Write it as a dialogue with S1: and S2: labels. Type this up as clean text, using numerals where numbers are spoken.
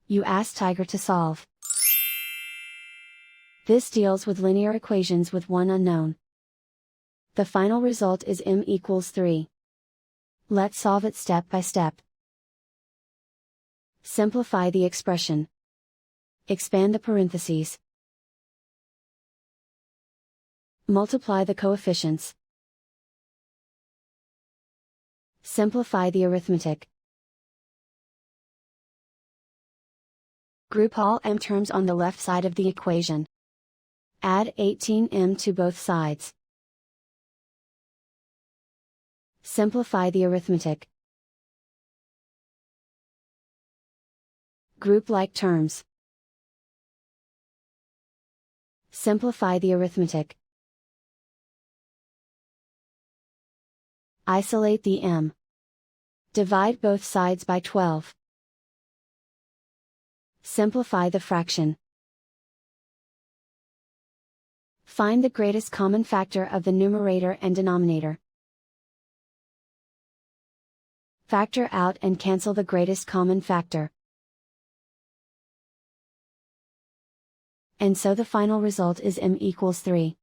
S1: You ask Tiger to solve. This deals with linear equations with one unknown. The final result is m equals 3. Let's solve it step by step. Simplify the expression. Expand the parentheses. Multiply the coefficients. Simplify the arithmetic. Group all m terms on the left side of the equation. Add 18m to both sides. Simplify the arithmetic. Group like terms. Simplify the arithmetic. Isolate the m. Divide both sides by 12. Simplify the fraction. Find the greatest common factor of the numerator and denominator. Factor out and cancel the greatest common factor. And so the final result is m equals 3.